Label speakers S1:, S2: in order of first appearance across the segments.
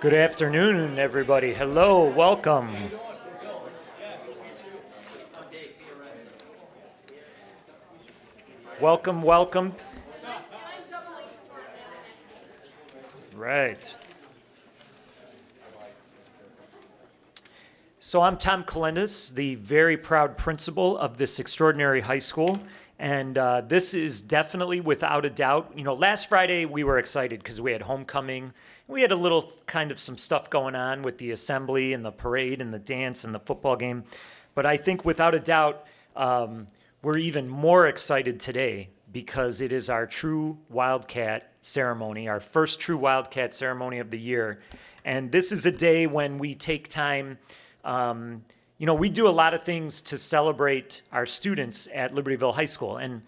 S1: Good afternoon, everybody. Hello, welcome. Welcome, welcome. Right. So I'm Tom Calendis, the very proud principal of this extraordinary high school. And this is definitely, without a doubt, last Friday we were excited because we had homecoming. We had a little kind of some stuff going on with the assembly and the parade and the dance and the football game. But I think without a doubt, we're even more excited today because it is our true Wildcat ceremony, our first true Wildcat ceremony of the year. And this is a day when we take time. We do a lot of things to celebrate our students at Libertyville High School. And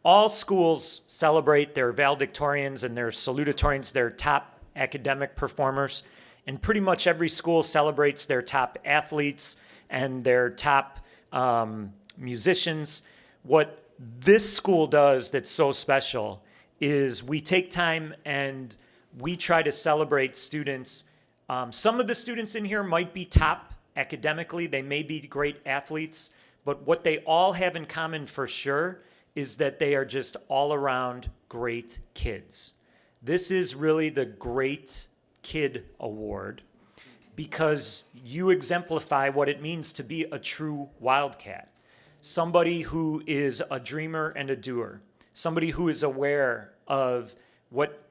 S1: all schools celebrate their valedictorians and their salutatorians, their top academic performers. And pretty much every school celebrates their top athletes and their top musicians. What this school does that's so special is we take time and we try to celebrate students. Some of the students in here might be top academically, they may be great athletes, but what they all have in common for sure is that they are just all around great kids. This is really the Great Kid Award because you exemplify what it means to be a true Wildcat. Somebody who is a dreamer and a doer. Somebody who is aware of what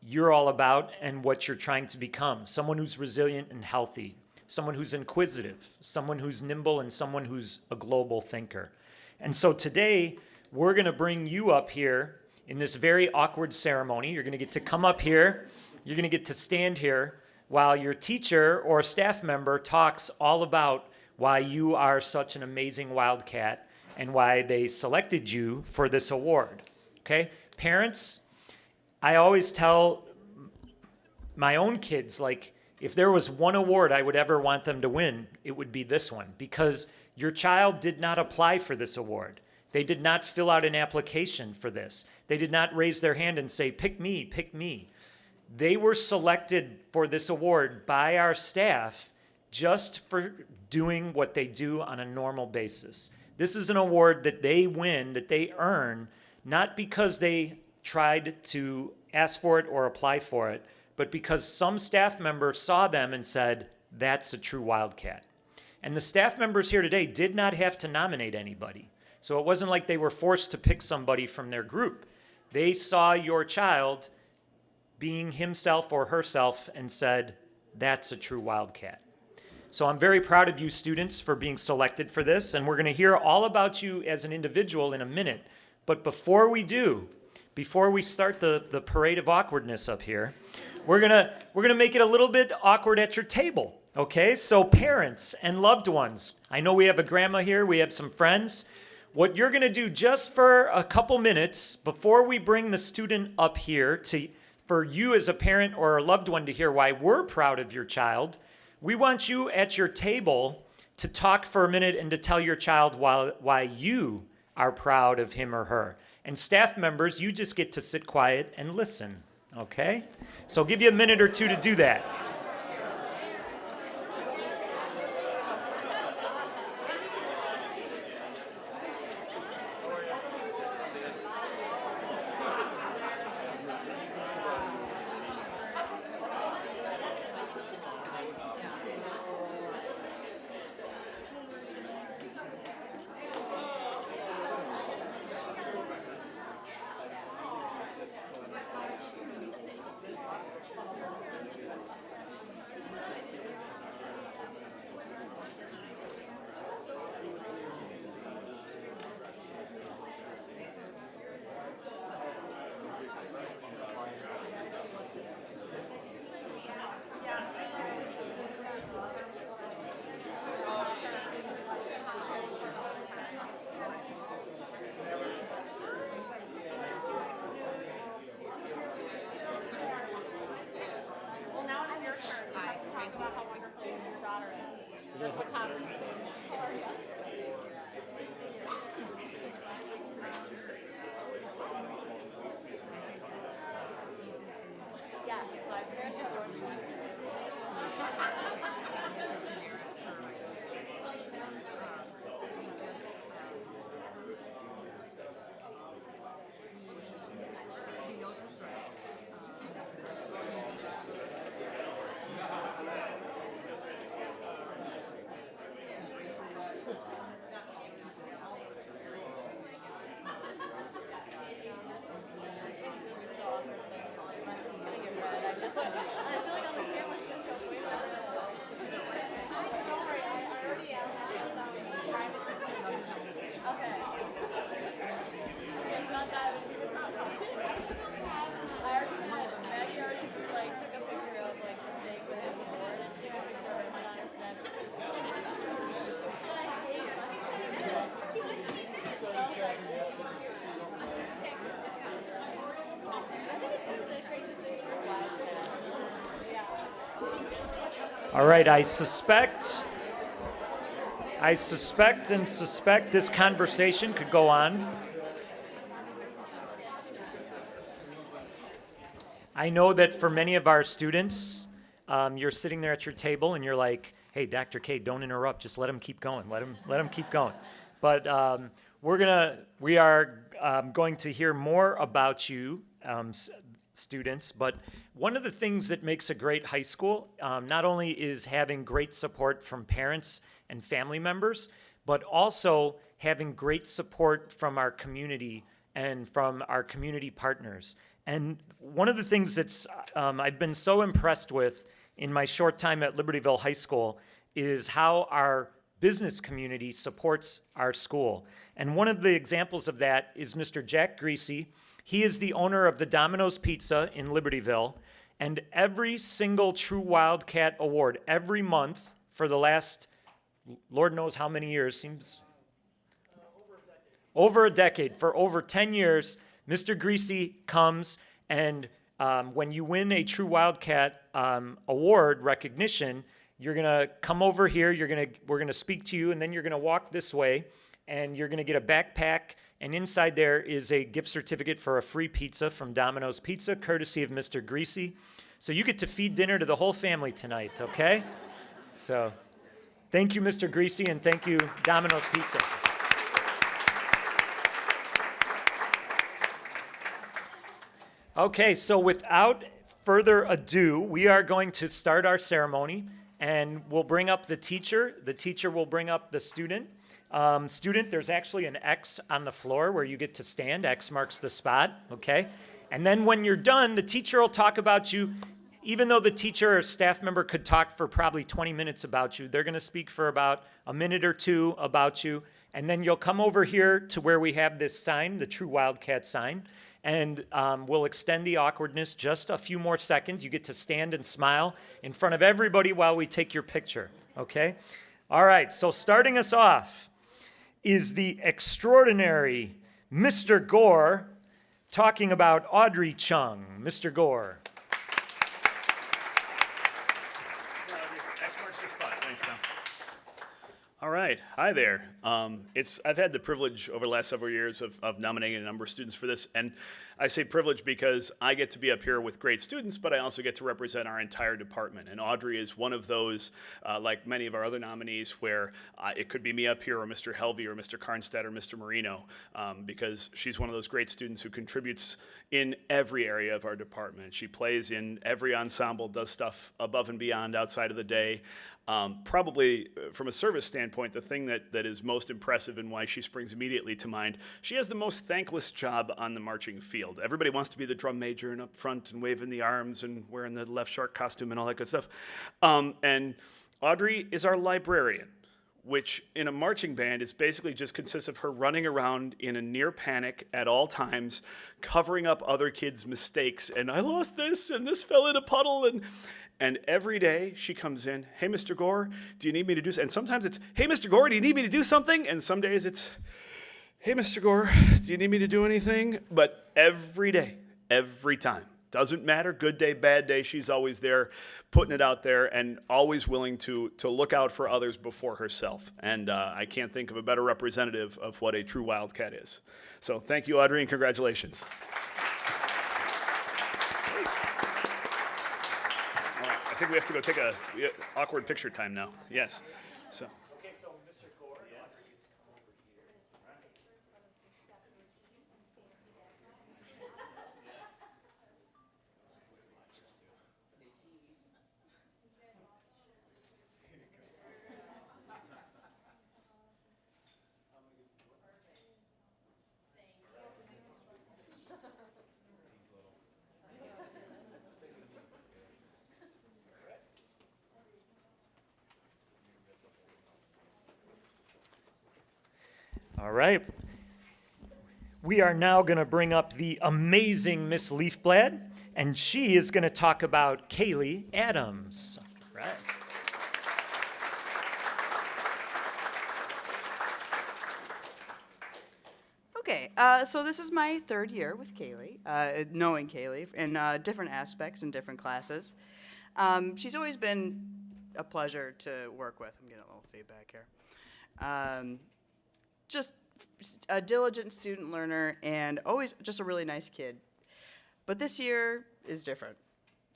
S1: you're all about and what you're trying to become. Someone who's resilient and healthy. Someone who's inquisitive, someone who's nimble, and someone who's a global thinker. And so today, we're going to bring you up here in this very awkward ceremony. You're going to get to come up here. You're going to get to stand here while your teacher or staff member talks all about why you are such an amazing Wildcat and why they selected you for this award. Okay? Parents, I always tell my own kids, if there was one award I would ever want them to win, it would be this one, because your child did not apply for this award. They did not fill out an application for this. They did not raise their hand and say, pick me, pick me. They were selected for this award by our staff just for doing what they do on a normal basis. This is an award that they win, that they earn, not because they tried to ask for it or apply for it, but because some staff member saw them and said, that's a true Wildcat. And the staff members here today did not have to nominate anybody. So it wasn't like they were forced to pick somebody from their group. They saw your child being himself or herself and said, that's a true Wildcat. So I'm very proud of you students for being selected for this, and we're going to hear all about you as an individual in a minute. But before we start the parade of awkwardness up here, we're gonna make it a little bit awkward at your table, okay? So parents and loved ones, I know we have a grandma here, we have some friends. What you're gonna do just for a couple minutes before we bring the student up here for you as a parent or a loved one to hear why we're proud of your child, we want you at your table to talk for a minute and to tell your child why you are proud of him or her. And staff members, you just get to sit quiet and listen, okay? So I'll give you a minute or two to do that.
S2: Yes, so I've heard this.
S1: All right, I suspect this conversation could go on. I know that for many of our students, you're sitting there at your table and you're like, hey, Dr. K, don't interrupt. Just let him keep going. Let him keep going. But we are going to hear more about you, students. But one of the things that makes a great high school not only is having great support from parents and family members, but also having great support from our community and from our community partners. And one of the things that's I've been so impressed with in my short time at Libertyville High School is how our business community supports our school. And one of the examples of that is Mr. Jack Greasy. He is the owner of the Domino's Pizza in Libertyville, and every single True Wildcat award, every month for the last, Lord knows how many years, seems over a decade. For over 10 years, Mr. Greasy comes, and when you win a True Wildcat award recognition, you're gonna come over here, we're gonna speak to you, and then you're gonna walk this way, and you're gonna get a backpack, and inside there is a gift certificate for a free pizza from Domino's Pizza, courtesy of Mr. Greasy. So you get to feed dinner to the whole family tonight, okay? So thank you, Mr. Greasy, and thank you, Domino's Pizza. Okay, so without further ado, we are going to start our ceremony, and we'll bring up the teacher. The teacher will bring up the student. Student, there's actually an X on the floor where you get to stand. X marks the spot, okay? And then when you're done, the teacher will talk about you. Even though the teacher or staff member could talk for probably 20 minutes about you, they're going to speak for about a minute or two about you. And then you'll come over here to where we have this sign, the True Wildcat sign, and we'll extend the awkwardness just a few more seconds. You get to stand and smile in front of everybody while we take your picture, okay? All right, so starting us off is the extraordinary Mr. Gore talking about Audrey Chung. Mr. Gore.
S2: All right, hi there. I've had the privilege over the last several years of nominating a number of students for this, and I say privilege because I get to be up here with great students, but I also get to represent our entire department. And Audrey is one of those, like many of our other nominees, where it could be me up here or Mr. Helvey or Mr. Carnstead or Mr. Marino, because she's one of those great students who contributes in every area of our department. She plays in every ensemble, does stuff above and beyond outside of the day. Probably from a service standpoint, the thing that is most impressive and why she springs immediately to mind, she has the most thankless job on the marching field. Everybody wants to be the drum major and up front and waving the arms and wearing the left shark costume and all that good stuff. And Audrey is our librarian, which in a marching band is basically just consists of her running around in a near panic at all times, covering up other kids' mistakes. And I lost this, and this fell in a puddle, and every day she comes in, hey, Mr. Gore, do you need me to do something? And sometimes it's, hey, Mr. Gore, do you need me to do something? And some days it's, hey, Mr. Gore, do you need me to do anything? But every day, every time, doesn't matter, good day, bad day, she's always there, putting it out there, and always willing to look out for others before herself. And I can't think of a better representative of what a true Wildcat is. So thank you, Audrey, and congratulations. I think we have to go take a awkward picture time now. Yes. So.
S1: Okay, so Mr. Gore, yes. Audrey gets to come over here. All right. We are now going to bring up the amazing Miss Leafblad, and she is going to talk about Kaylee Adams. All right.
S3: Okay, so this is my third year with Kaylee, knowing Kaylee in different aspects in different classes. She's always been a pleasure to work with. I'm getting a little feedback here. Just a diligent student learner and always just a really nice kid. But this year is different,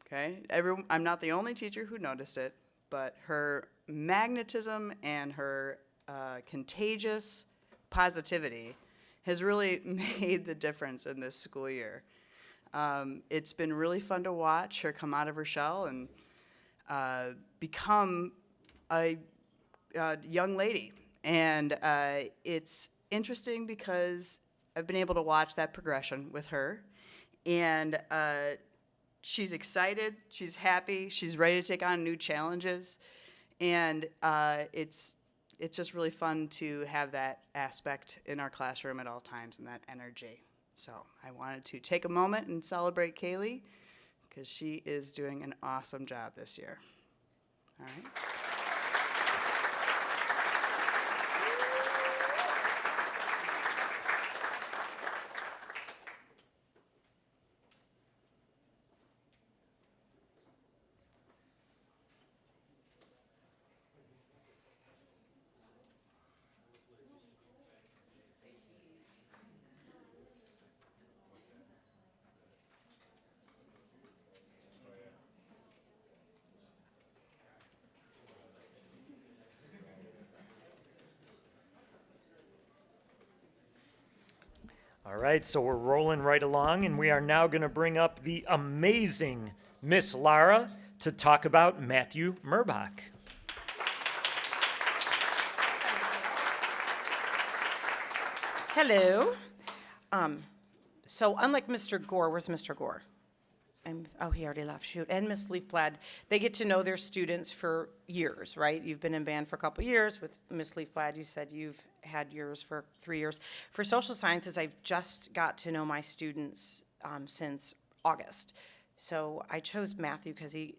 S3: okay? I'm not the only teacher who noticed it, but her magnetism and her contagious positivity has really made the difference in this school year. It's been really fun to watch her come out of her shell and become a young lady. And it's interesting because I've been able to watch that progression with her. And she's excited, she's happy, she's ready to take on new challenges. And it's just really fun to have that aspect in our classroom at all times and that energy. So I wanted to take a moment and celebrate Kaylee because she is doing an awesome job this year. All right.
S1: All right, so we're rolling right along, and we are now going to bring up the amazing Miss Lara to talk about Matthew Murbach.
S4: Hello. So unlike Mr. Gore, where's Mr. Gore? He already left, shoot. And Miss Leafblad, they get to know their students for years, right? You've been in band for a couple years. With Miss Leafblad, you said you've had yours for 3 years. For social sciences, I've just got to know my students since August. So I chose Matthew because he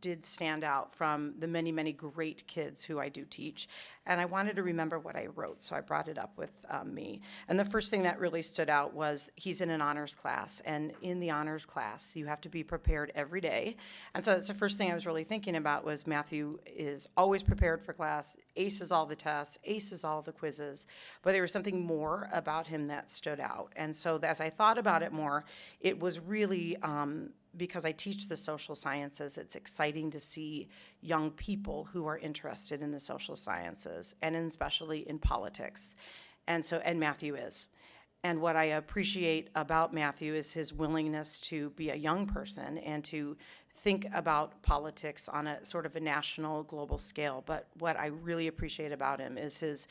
S4: did stand out from the many, many great kids who I do teach. And I wanted to remember what I wrote, so I brought it up with me. And the first thing that really stood out was he's in an honors class. And in the honors class, you have to be prepared every day. And so that's the first thing I was really thinking about was Matthew is always prepared for class, aces all the tests, aces all the quizzes. But there was something more about him that stood out. And so as I thought about it more, it was really because I teach the social sciences, it's exciting to see young people who are interested in the social sciences and especially in politics. And Matthew is. And what I appreciate about Matthew is his willingness to be a young person and to think about politics on a sort of a national, global scale. But what I really appreciate about him is his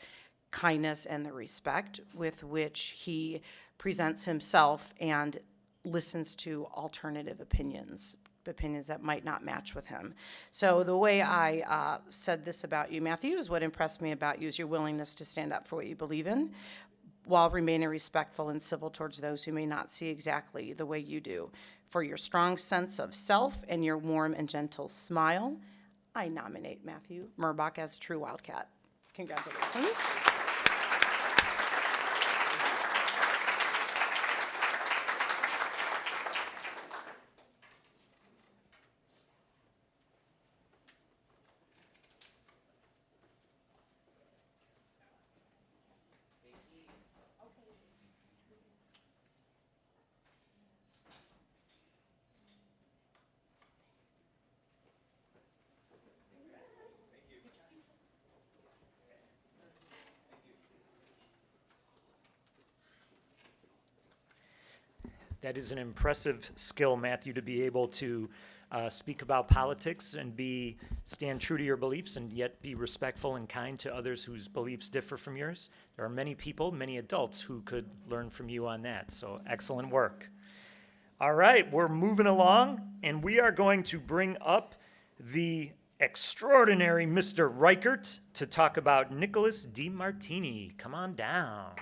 S4: kindness and the respect with which he presents himself and listens to alternative opinions that might not match with him. So the way I said this about you, Matthew, is what impressed me about you is your willingness to stand up for what you believe in while remaining respectful and civil towards those who may not see exactly the way you do. For your strong sense of self and your warm and gentle smile, I nominate Matthew Murbach as true Wildcat. Congratulations.
S1: That is an impressive skill, Matthew, to be able to speak about politics and stand true to your beliefs and yet be respectful and kind to others whose beliefs differ from yours. There are many people, many adults who could learn from you on that, so excellent work. All right, we're moving along, and we are going to bring up the extraordinary Mr. Reichert to talk about Nicholas DiMartini. Come on down.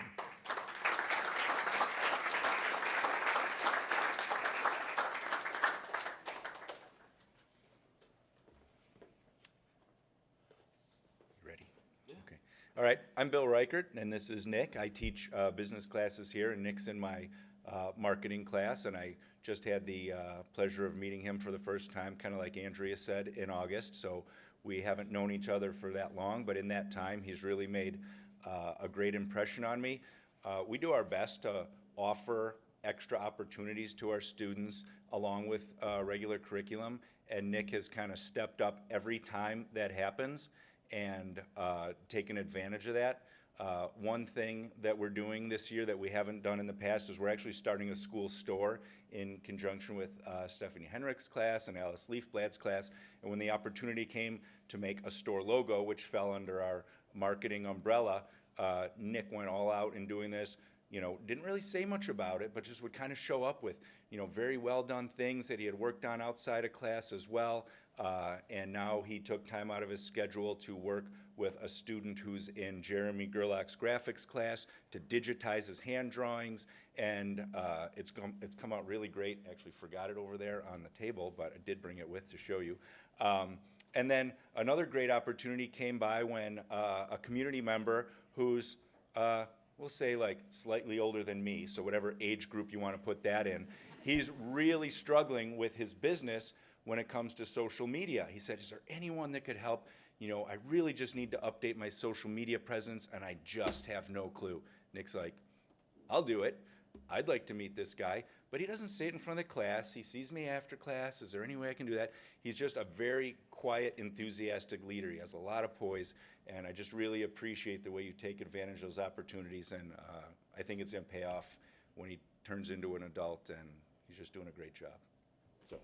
S5: All right, I'm Bill Reichert, and this is Nick. I teach business classes here, and Nick's in my marketing class, and I just had the pleasure of meeting him for the first time, kind of like Andrea said, in August. So we haven't known each other for that long, but in that time, he's really made a great impression on me. We do our best to offer extra opportunities to our students along with regular curriculum, and Nick has kind of stepped up every time that happens and taken advantage of that. One thing that we're doing this year that we haven't done in the past is we're actually starting a school store in conjunction with Stephanie Henrich's class and Alice Leafblad's class. And when the opportunity came to make a store logo, which fell under our marketing umbrella, Nick went all out in doing this. You know, didn't really say much about it, but just would kind of show up with, you know, very well done things that he had worked on outside of class as well. And now he took time out of his schedule to work with a student who's in Jeremy Gerlach's graphics class to digitize his hand drawings, and it's come out really great. Actually forgot it over there on the table, but I did bring it with to show you. And then another great opportunity came by when a community member who's, we'll say like slightly older than me, so whatever age group you want to put that in, he's really struggling with his business when it comes to social media. He said, is there anyone that could help? You know, I really just need to update my social media presence and I just have no clue. Nick's like, I'll do it. I'd like to meet this guy, but he doesn't say it in front of the class. He sees me after class. Is there any way I can do that? He's just a very quiet, enthusiastic leader. He has a lot of poise, and I just really appreciate the way you take advantage of those opportunities, and I think it's going to pay off when he turns into an adult, and he's just doing a great job. So.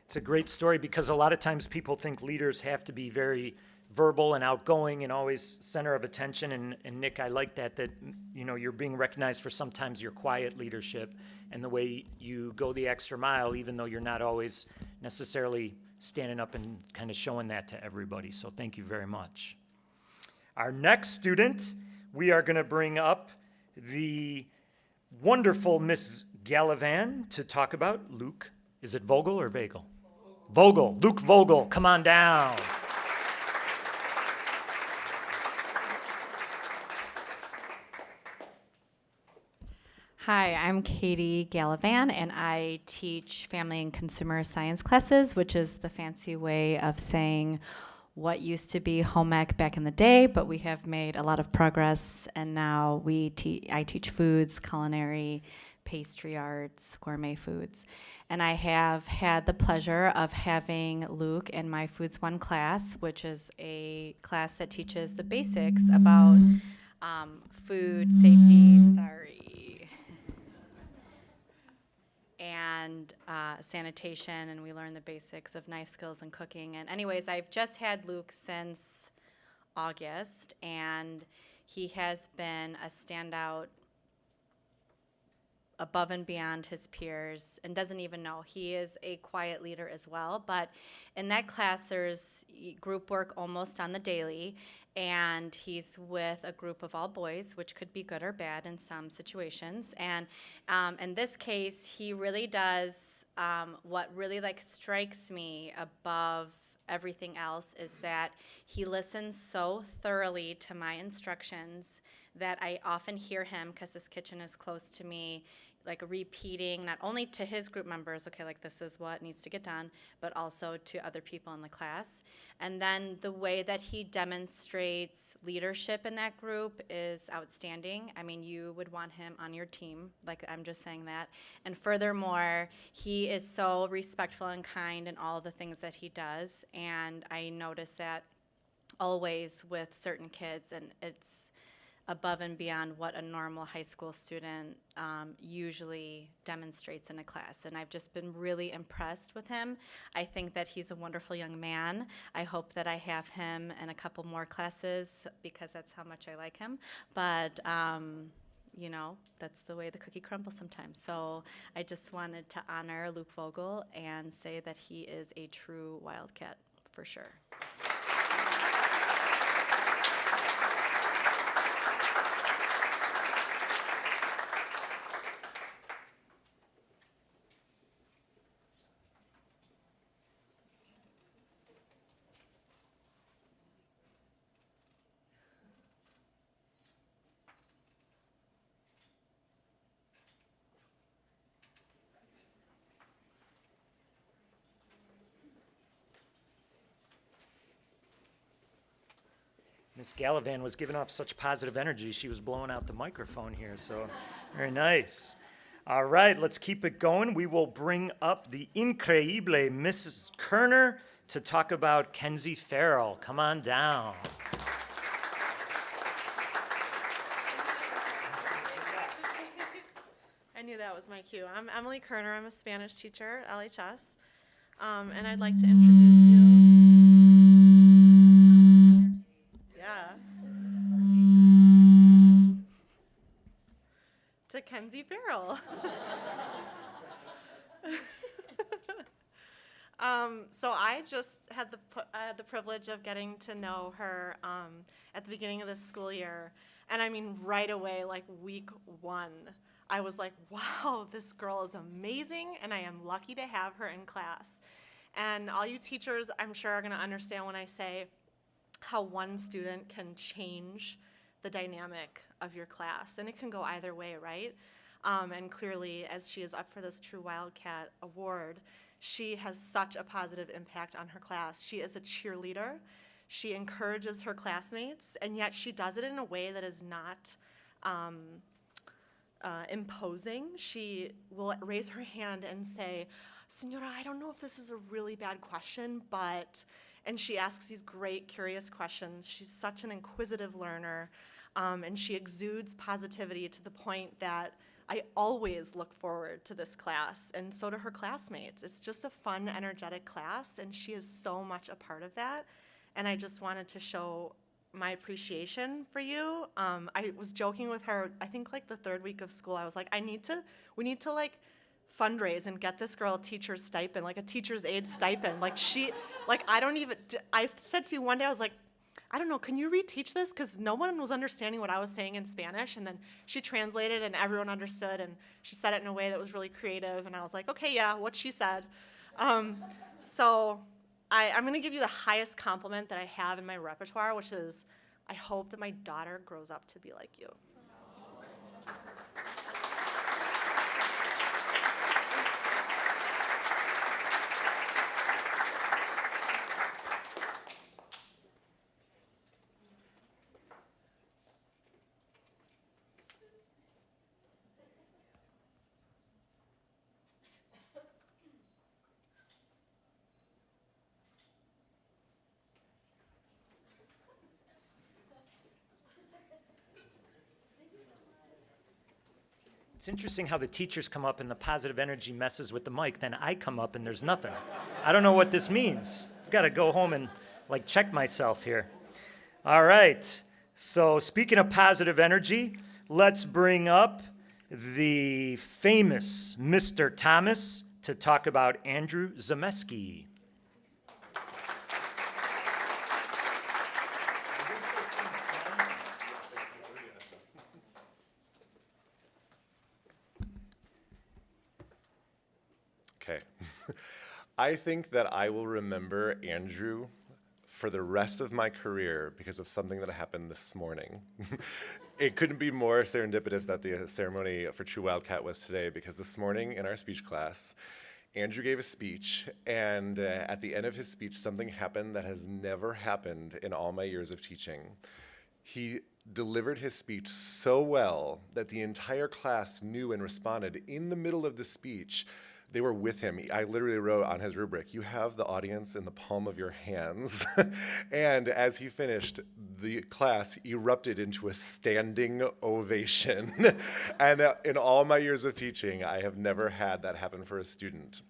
S1: It's a great story because a lot of times people think leaders have to be very verbal and outgoing and always center of attention. And Nick, I like that you know, you're being recognized for sometimes your quiet leadership and the way you go the extra mile, even though you're not always necessarily standing up and kind of showing that to everybody. So thank you very much. Our next student, we are going to bring up the wonderful Miss Gallivan to talk about Luke. Is it Vogel or Vagel? Vogel. Luke Vogel, come on down.
S6: Hi, I'm Katie Gallivan, and I teach family and consumer science classes, which is the fancy way of saying what used to be home ec back in the day, but we have made a lot of progress, and now I teach foods, culinary, pastry arts, gourmet foods. And I have had the pleasure of having Luke in my Foods 1 class, which is a class that teaches the basics about food safety, and sanitation, and we learn the basics of knife skills and cooking. And anyways, I've just had Luke since August, and he has been a standout above and beyond his peers and doesn't even know. He is a quiet leader as well, but in that class there's group work almost on the daily, and he's with a group of all boys, which could be good or bad in some situations. And in this case, he really does what really like strikes me above everything else is that he listens so thoroughly to my instructions that I often hear him, because his kitchen is close to me, like repeating not only to his group members, okay, like this is what needs to get done, but also to other people in the class. And then the way that he demonstrates leadership in that group is outstanding. I mean, you would want him on your team, like I'm just saying that. And furthermore, he is so respectful and kind in all the things that he does. And I notice that always with certain kids, and it's above and beyond what a normal high school student usually demonstrates in a class. And I've just been really impressed with him. I think that he's a wonderful young man. I hope that I have him in a couple more classes because that's how much I like him. But you know, that's the way the cookie crumbles sometimes. So I just wanted to honor Luke Vogel and say that he is a true Wildcat for sure.
S1: Miss Gallivan was giving off such positive energy, she was blowing out the microphone here, so very nice. All right, let's keep it going. We will bring up the increíble Mrs. Kerner to talk about Kenzie Farrell. Come on down.
S7: I knew that was my cue. I'm Emily Kerner. I'm a Spanish teacher at LHS, and I'd like to introduce you. Yeah. To Kenzie Farrell. So I just had the privilege of getting to know her at the beginning of this school year, and I mean right away, like week one, I was like, wow, this girl is amazing, and I am lucky to have her in class. And all you teachers, I'm sure, are going to understand when I say how one student can change the dynamic of your class, and it can go either way, right? And clearly, as she is up for this True Wildcat Award, she has such a positive impact on her class. She is a cheerleader. She encourages her classmates, and yet she does it in a way that is not imposing. She will raise her hand and say, "Senora, I don't know if this is a really bad question, but," and she asks these great, curious questions. She's such an inquisitive learner, and she exudes positivity to the point that I always look forward to this class, and so do her classmates. It's just a fun, energetic class, and she is so much a part of that, and I just wanted to show my appreciation for you. I was joking with her, I think like the third week of school, I was like, we need to like fundraise and get this girl a teacher's stipend, like a teacher's aide stipend. Like I said to you one day, I was like, I don't know, can you reteach this? Because no one was understanding what I was saying in Spanish, and then she translated and everyone understood, and she said it in a way that was really creative, and I was like, okay, yeah, what she said. So I'm gonna give you the highest compliment that I have in my repertoire, which is, I hope that my daughter grows up to be like you.
S1: It's interesting how the teachers come up and the positive energy messes with the mic, then I come up and there's nothing. I don't know what this means. I've got to go home and like check myself here. All right, so speaking of positive energy, let's bring up the famous Mr. Thomas to talk about Andrew Zemeski.
S8: Okay. I think that I will remember Andrew for the rest of my career because of something that happened this morning. It couldn't be more serendipitous that the ceremony for True Wildcat was today, because this morning in our speech class, Andrew gave a speech, and at the end of his speech, something happened that has never happened in all my years of teaching. He delivered his speech so well that the entire class knew and responded in the middle of the speech they were with him. I literally wrote on his rubric, "You have the audience in the palm of your hands." And as he finished, the class erupted into a standing ovation. And in all my years of teaching, I have never had that happen for a student.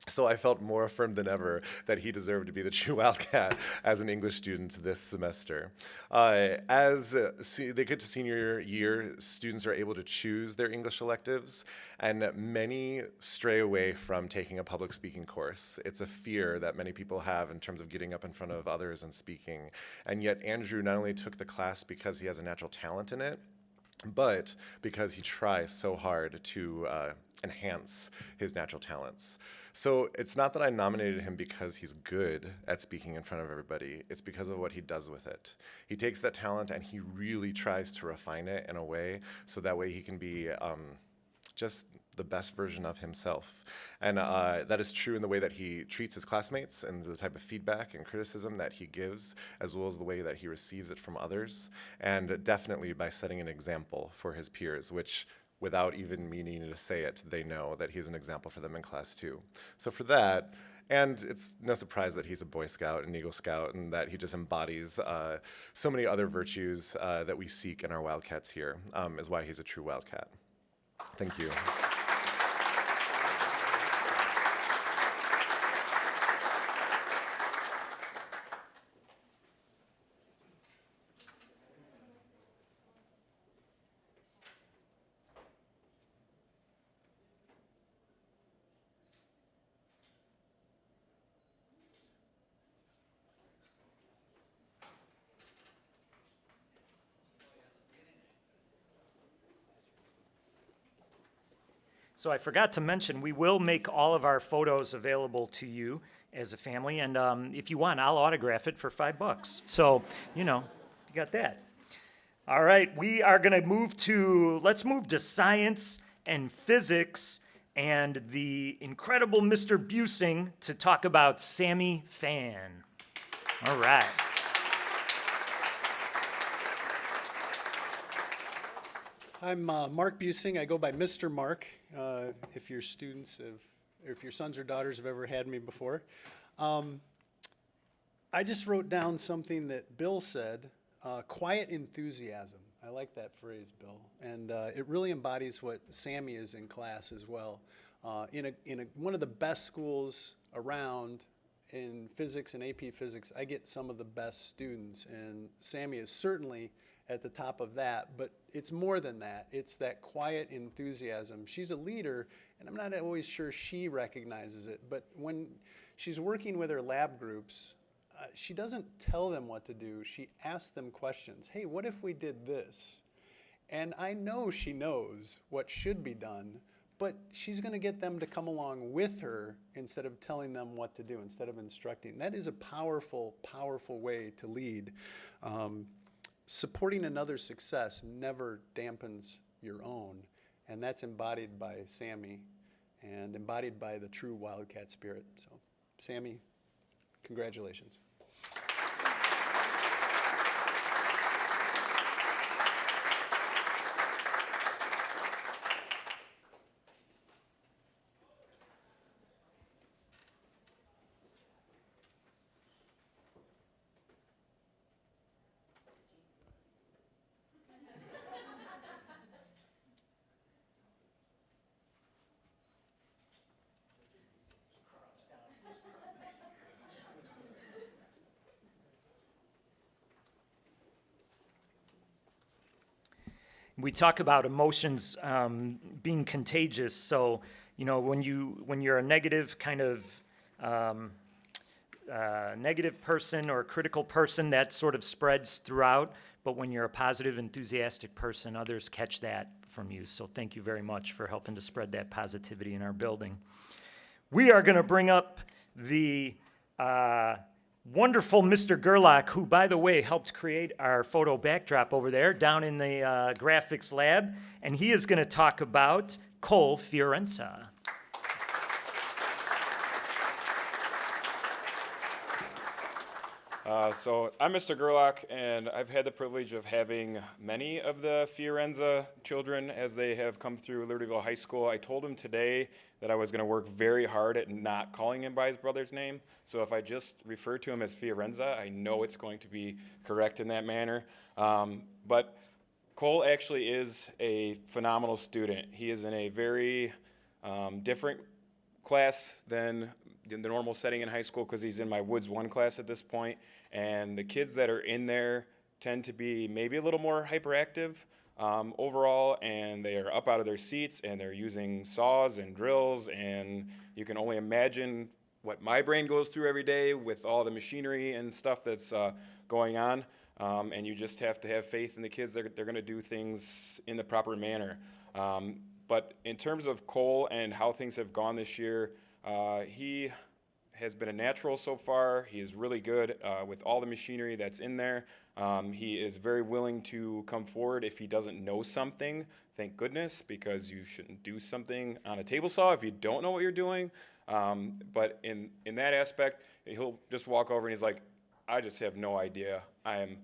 S8: So I felt more affirmed than ever that he deserved to be the true Wildcat as an English student this semester. As they get to senior year, students are able to choose their English electives, and many stray away from taking a public speaking course. It's a fear that many people have in terms of getting up in front of others and speaking. And yet Andrew not only took the class because he has a natural talent in it, but because he tries so hard to enhance his natural talents. So it's not that I nominated him because he's good at speaking in front of everybody. It's because of what he does with it. He takes that talent and he really tries to refine it in a way so that way he can be just the best version of himself. And that is true in the way that he treats his classmates and the type of feedback and criticism that he gives, as well as the way that he receives it from others, and definitely by setting an example for his peers, which, without even meaning to say it, they know that he's an example for them in class too. So for that, and it's no surprise that he's a Boy Scout and Eagle Scout, and that he just embodies so many other virtues that we seek in our Wildcats here, is why he's a true Wildcat. Thank you.
S1: So I forgot to mention, we will make all of our photos available to you as a family, and if you want, I'll autograph it for $5. So, you got that. All right, we are gonna let's move to science and physics and the incredible Mr. Busing to talk about Sammy Fan. All right.
S9: I'm Mark Busing. I go by Mr. Mark. If your students or if your sons or daughters have ever had me before. I just wrote down something that Bill said, quiet enthusiasm. I like that phrase, Bill. And it really embodies what Sammy is in class as well. In one of the best schools around in physics and AP physics, I get some of the best students. And Sammy is certainly at the top of that, but it's more than that. It's that quiet enthusiasm. She's a leader, and I'm not always sure she recognizes it, but when she's working with her lab groups, she doesn't tell them what to do. She asks them questions. Hey, what if we did this? And I know she knows what should be done, but she's going to get them to come along with her instead of telling them what to do, instead of instructing. That is a powerful, powerful way to lead. Supporting another's success never dampens your own, and that's embodied by Sammy and embodied by the true Wildcat spirit. So, Sammy, congratulations.
S1: We talk about emotions being contagious. So, when you're a negative kind of negative person or a critical person, that sort of spreads throughout. But when you're a positive, enthusiastic person, others catch that from you. So thank you very much for helping to spread that positivity in our building. We are going to bring up the wonderful Mr. Gerlach, who, by the way, helped create our photo backdrop over there down in the graphics lab, and he is going to talk about Cole Fiorenza.
S10: So I'm Mr. Gerlach, and I've had the privilege of having many of the Fiorenza children as they have come through Libertyville High School. I told him today that I was going to work very hard at not calling him by his brother's name. So if I just refer to him as Fiorenza, I know it's going to be correct in that manner. But Cole actually is a phenomenal student. He is in a very different class than in the normal setting in high school because he's in my Woods 1 class at this point, and the kids that are in there tend to be maybe a little more hyperactive overall, and they are up out of their seats and they're using saws and drills, and you can only imagine what my brain goes through every day with all the machinery and stuff that's going on, and you just have to have faith in the kids that they're going to do things in the proper manner. But in terms of Cole and how things have gone this year, he has been a natural so far. He is really good with all the machinery that's in there. He is very willing to come forward if he doesn't know something. Thank goodness, because you shouldn't do something on a table saw if you don't know what you're doing. But in that aspect, he'll just walk over and he's like, I just have no idea. I'm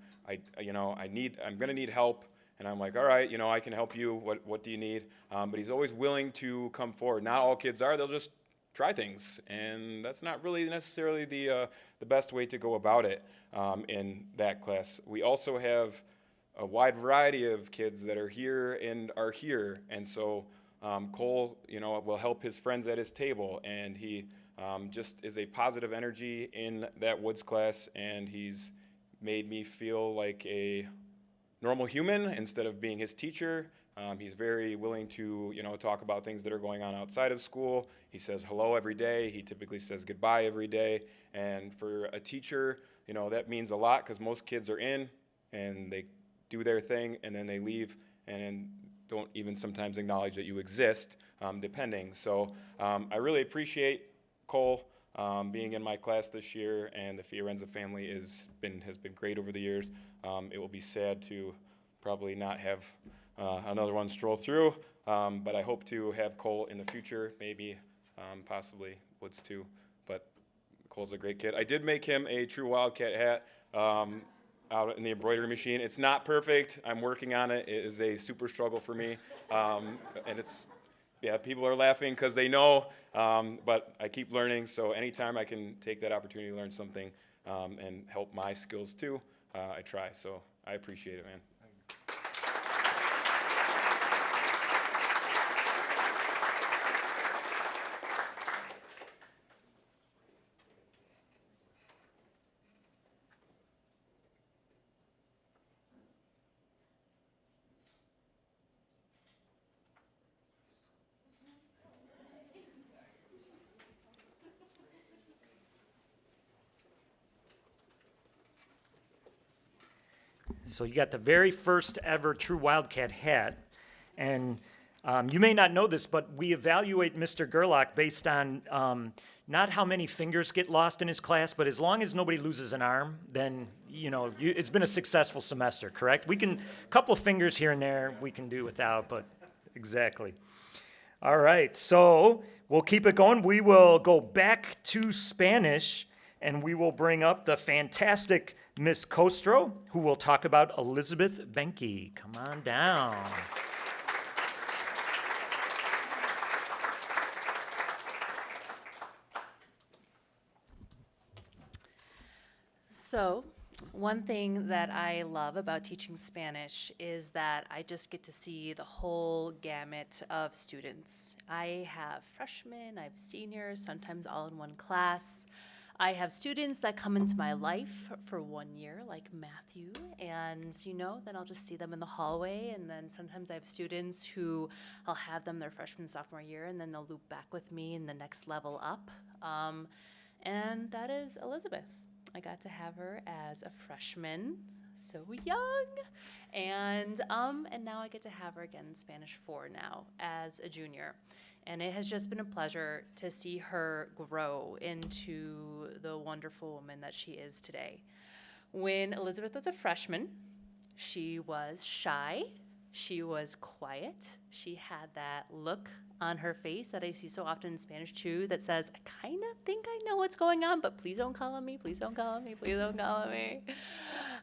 S10: gonna need help. And I'm like, all right, I can help you. What do you need? But he's always willing to come forward. Not all kids are. They'll just try things, and that's not really necessarily the best way to go about it in that class. We also have a wide variety of kids that are here, and so Cole, will help his friends at his table, and he just is a positive energy in that Woods class, and he's made me feel like a normal human instead of being his teacher. He's very willing to, talk about things that are going on outside of school. He says hello every day. He typically says goodbye every day. And for a teacher, that means a lot because most kids are in and they do their thing and then they leave and don't even sometimes acknowledge that you exist, depending. So I really appreciate Cole being in my class this year, and the Fiorenza family has been great over the years. It will be sad to probably not have another one stroll through, but I hope to have Cole in the future, maybe possibly Woods too, but Cole's a great kid. I did make him a true Wildcat hat out in the embroidery machine. It's not perfect. I'm working on it. It is a super struggle for me, and people are laughing because they know, but I keep learning, so anytime I can take that opportunity to learn something and help my skills too, I try, so I appreciate it, man.
S1: So you got the very first ever true Wildcat hat, and you may not know this, but we evaluate Mr. Gerlach based on not how many fingers get lost in his class, but as long as nobody loses an arm, then it's been a successful semester, correct? A couple of fingers here and there we can do without, but exactly. All right, so we'll keep it going. We will go back to Spanish, and we will bring up the fantastic Miss Costro, who will talk about Elizabeth Benke. Come on down.
S11: So, one thing that I love about teaching Spanish is that I just get to see the whole gamut of students. I have freshmen, I have seniors, sometimes all in one class. I have students that come into my life for 1 year, like Matthew, and then I'll just see them in the hallway, and then sometimes I have students who I'll have them their freshman, sophomore year, and then they'll loop back with me in the next level up, and that is Elizabeth. I got to have her as a freshman, so young, and now I get to have her again in Spanish 4 now as a junior. And it has just been a pleasure to see her grow into the wonderful woman that she is today. When Elizabeth was a freshman, she was shy, She was quiet. She had that look on her face that I see so often in Spanish too that says, I kind of think I know what's going on, but please don't call on me, please don't call on me, please don't call on me.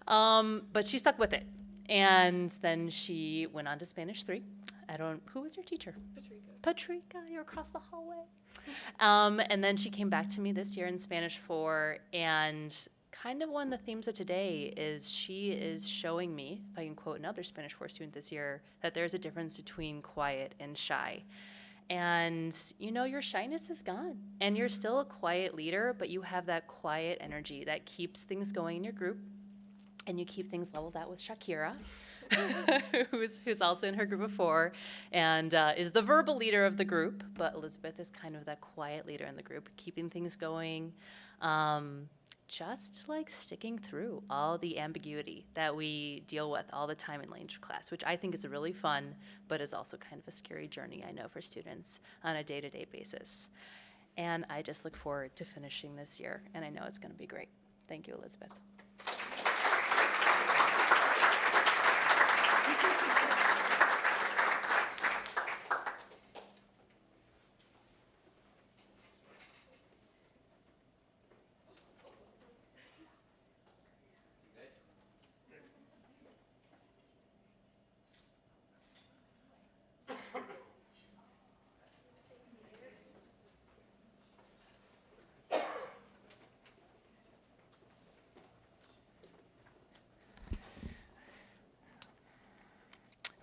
S11: But she stuck with it. And then she went on to Spanish 3. Who was your teacher? Patrica, you're across the hallway. And then she came back to me this year in Spanish 4, and kind of one of the themes of today is she is showing me, if I can quote another Spanish 4 student this year, that there's a difference between quiet and shy. And, your shyness is gone, and you're still a quiet leader, but you have that quiet energy that keeps things going in your group, and you keep things leveled out with Shakira, who's also in her group of 4, and is the verbal leader of the group, but Elizabeth is kind of that quiet leader in the group, keeping things going, just like sticking through all the ambiguity that we deal with all the time in language class, which I think is a really fun, but is also kind of a scary journey, I know, for students on a day-to-day basis. And I just look forward to finishing this year, and I know it's going to be great. Thank you, Elizabeth.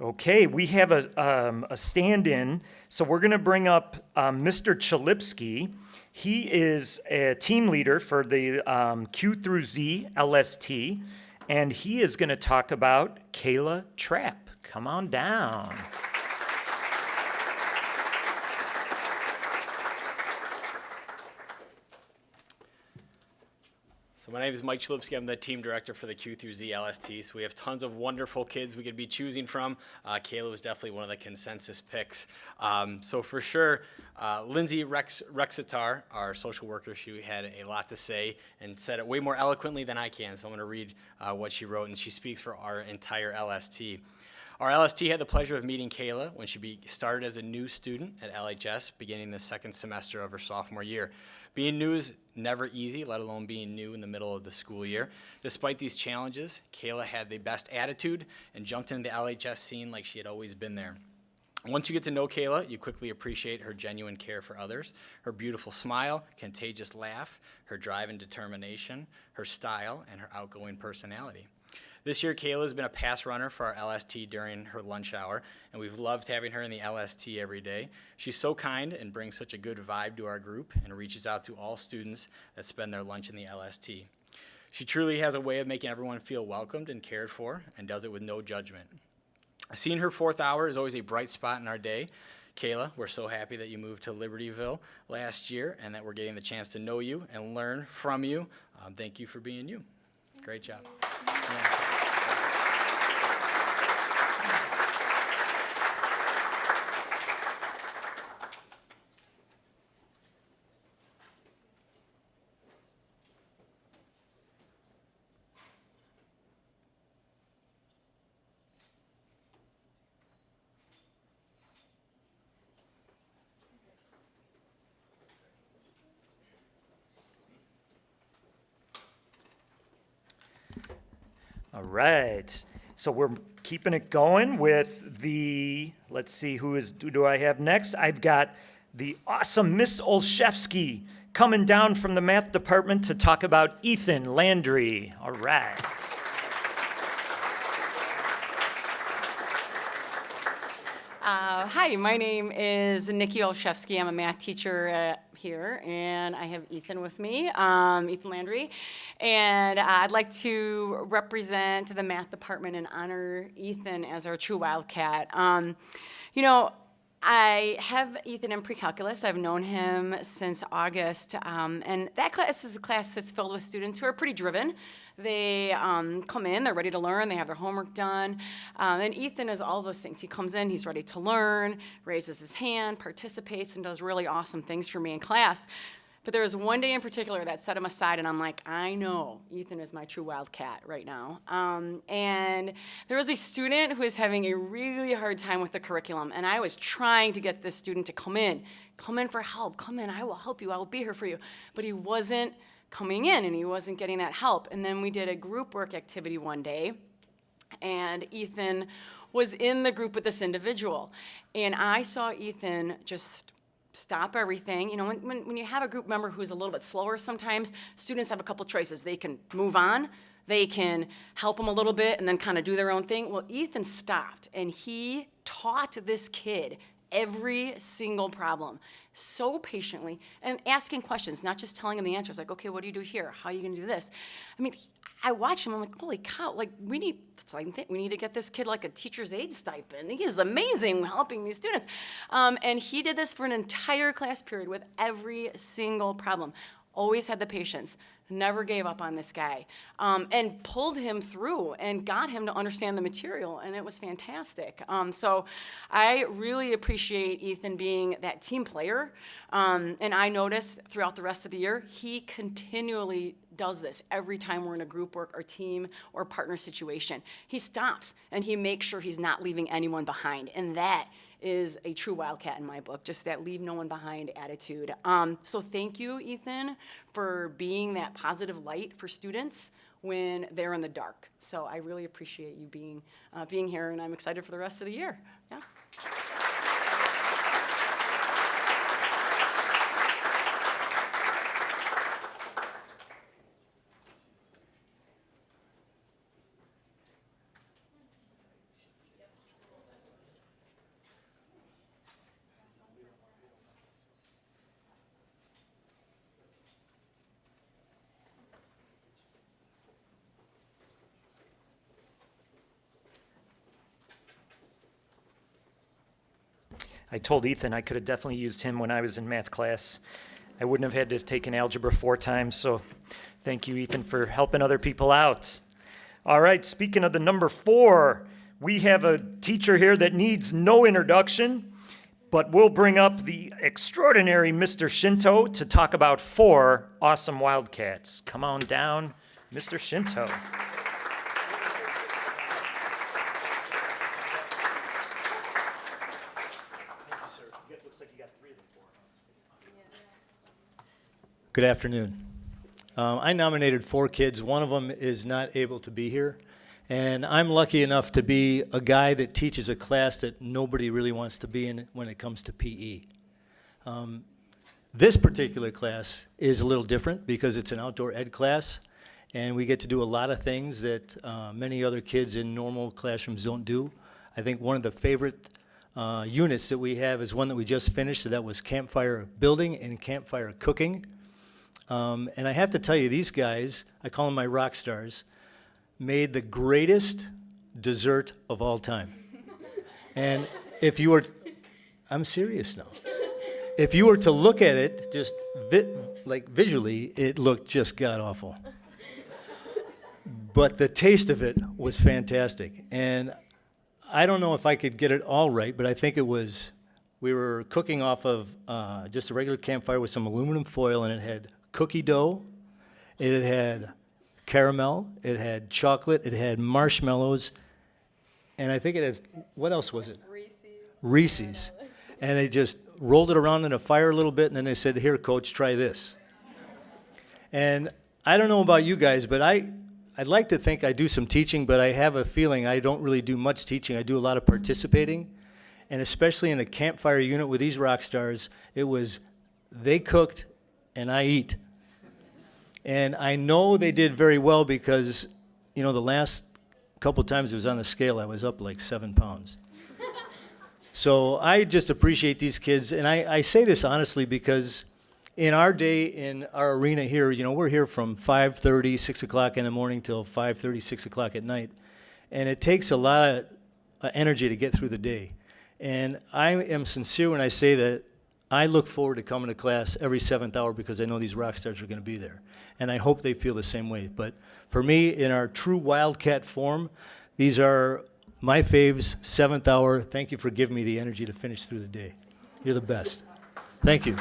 S1: Okay, we have a stand-in, so we're going to bring up Mr. Chalipsky. He is a team leader for the Q through Z LST, and he is going to talk about Kayla Trapp. Come on down.
S12: So my name is Mike Chalipsky. I'm the team director for the Q through Z LST. So we have tons of wonderful kids we could be choosing from. Kayla was definitely one of the consensus picks. So for sure, Lindsay Rexitar, our social worker, she had a lot to say and said it way more eloquently than I can. So I'm going to read what she wrote, and she speaks for our entire LST. Our LST had the pleasure of meeting Kayla when she started as a new student at LHS, beginning the second semester of her sophomore year. Being new is never easy, let alone being new in the middle of the school year. Despite these challenges, Kayla had the best attitude and jumped into the LHS scene like she had always been there. Once you get to know Kayla, you quickly appreciate her genuine care for others, her beautiful smile, contagious laugh, her drive and determination, her style, and her outgoing personality. This year, Kayla has been a pass runner for our LST during her lunch hour, and we've loved having her in the LST every day. She's so kind and brings such a good vibe to our group and reaches out to all students that spend their lunch in the LST. She truly has a way of making everyone feel welcomed and cared for, and does it with no judgment. Seeing her fourth hour is always a bright spot in our day. Kayla, we're so happy that you moved to Libertyville last year and that we're getting the chance to know you and learn from you. Thank you for being you. Great job. Yeah.
S1: All right, so we're keeping it going with the, let's see, who do I have next? I've got the awesome Miss Olszewski coming down from the math department to talk about Ethan Landry. All right.
S13: Hi, my name is Nikki Olszewski. I'm a math teacher here, and I have Ethan with me, Ethan Landry. And I'd like to represent the math department and honor Ethan as our true Wildcat. I have Ethan in pre-calculus. I've known him since August, and that class is a class that's filled with students who are pretty driven. They come in, they're ready to learn, they have their homework done, and Ethan is all those things. He comes in, he's ready to learn, raises his hand, participates, and does really awesome things for me in class. But there was one day in particular that set him aside, and I'm like, I know Ethan is my true Wildcat right now. And there was a student who was having a really hard time with the curriculum, and I was trying to get this student to come in for help, come in, I will help you, I will be here for you. But he wasn't coming in, and he wasn't getting that help. And then we did a group work activity one day, and Ethan was in the group with this individual. And I saw Ethan just stop everything. You know, when you have a group member who's a little bit slower sometimes, students have a couple choices. They can move on, they can help them a little bit and then kind of do their own thing. Well, Ethan stopped, and he taught this kid every single problem so patiently and asking questions, not just telling him the answers, like, okay, what do you do here? How are you gonna do this? I mean, I watched him, I'm like, holy cow, like, we need to get this kid like a teacher's aid stipend. He is amazing helping these students. And he did this for an entire class period with every single problem. Always had the patience, never gave up on this guy, and pulled him through and got him to understand the material, and it was fantastic. So I really appreciate Ethan being that team player, and I notice throughout the rest of the year, he continually does this every time we're in a group work or team or partner situation. He stops, and he makes sure he's not leaving anyone behind, and that is a true Wildcat in my book, just that leave no one behind attitude. So thank you, Ethan, for being that positive light for students when they're in the dark. So I really appreciate you being here, and I'm excited for the rest of the year. Yeah.
S1: I told Ethan I could have definitely used him when I was in math class. I wouldn't have had to have taken algebra 4 times, so thank you, Ethan, for helping other people out. All right, speaking of the number 4, we have a teacher here that needs no introduction, but we'll bring up the extraordinary Mr. Shinto to talk about 4 awesome Wildcats. Come on down, Mr. Shinto.
S14: Good afternoon. I nominated 4 kids. One of them is not able to be here. And I'm lucky enough to be a guy that teaches a class that nobody really wants to be in when it comes to PE. This particular class is a little different because it's an outdoor ed class, and we get to do a lot of things that many other kids in normal classrooms don't do. I think one of the favorite units that we have is one that we just finished, so that was campfire building and campfire cooking. And I have to tell you, these guys, I call them my rock stars, made the greatest dessert of all time. And if you were, I'm serious now. If you were to look at it, just visually, it looked just god-awful. But the taste of it was fantastic. And I don't know if I could get it all right, but I think it was, we were cooking off of just a regular campfire with some aluminum foil, and it had cookie dough, it had caramel, it had chocolate, it had marshmallows, and I think it had, what else was it? Reese's. And they just rolled it around in a fire a little bit, and then they said, here, coach, try this. And I don't know about you guys, but I'd like to think I do some teaching, but I have a feeling I don't really do much teaching. I do a lot of participating, and especially in a campfire unit with these rock stars, it was they cooked and I eat. And I know they did very well because, you know, the last couple times it was on the scale, I was up like 7 pounds. So I just appreciate these kids, and I say this honestly because in our day, in our arena here, you know, we're here from 5:30, 6 o'clock in the morning till 5:30, 6 o'clock at night. And it takes a lot of energy to get through the day. And I am sincere when I say that I look forward to coming to class every 7th hour because I know these rock stars are going to be there. And I hope they feel the same way. But for me, in our true Wildcat form, these are my faves, 7th hour. Thank you for giving me the energy to finish through the day. You're the best. Thank you.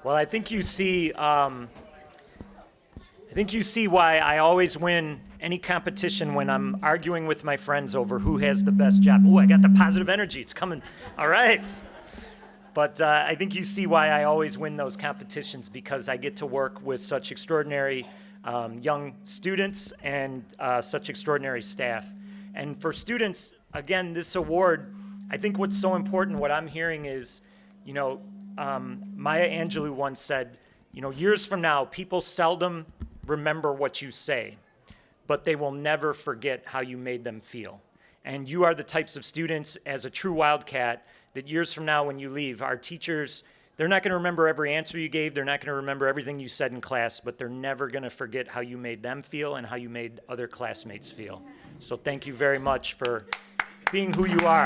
S1: Well, I think you see why I always win any competition when I'm arguing with my friends over who has the best job. Oh, I got the positive energy. It's coming. All right. But I think you see why I always win those competitions, because I get to work with such extraordinary young students and such extraordinary staff. And for students, again, this award, I think what's so important, what I'm hearing is, you know, Maya Angelou once said, you know, years from now, people seldom remember what you say, but they will never forget how you made them feel. And you are the types of students, as a true Wildcat, that years from now when you leave, our teachers, they're not going to remember every answer you gave, they're not going to remember everything you said in class, but they're never going to forget how you made them feel and how you made other classmates feel. So thank you very much for being who you are.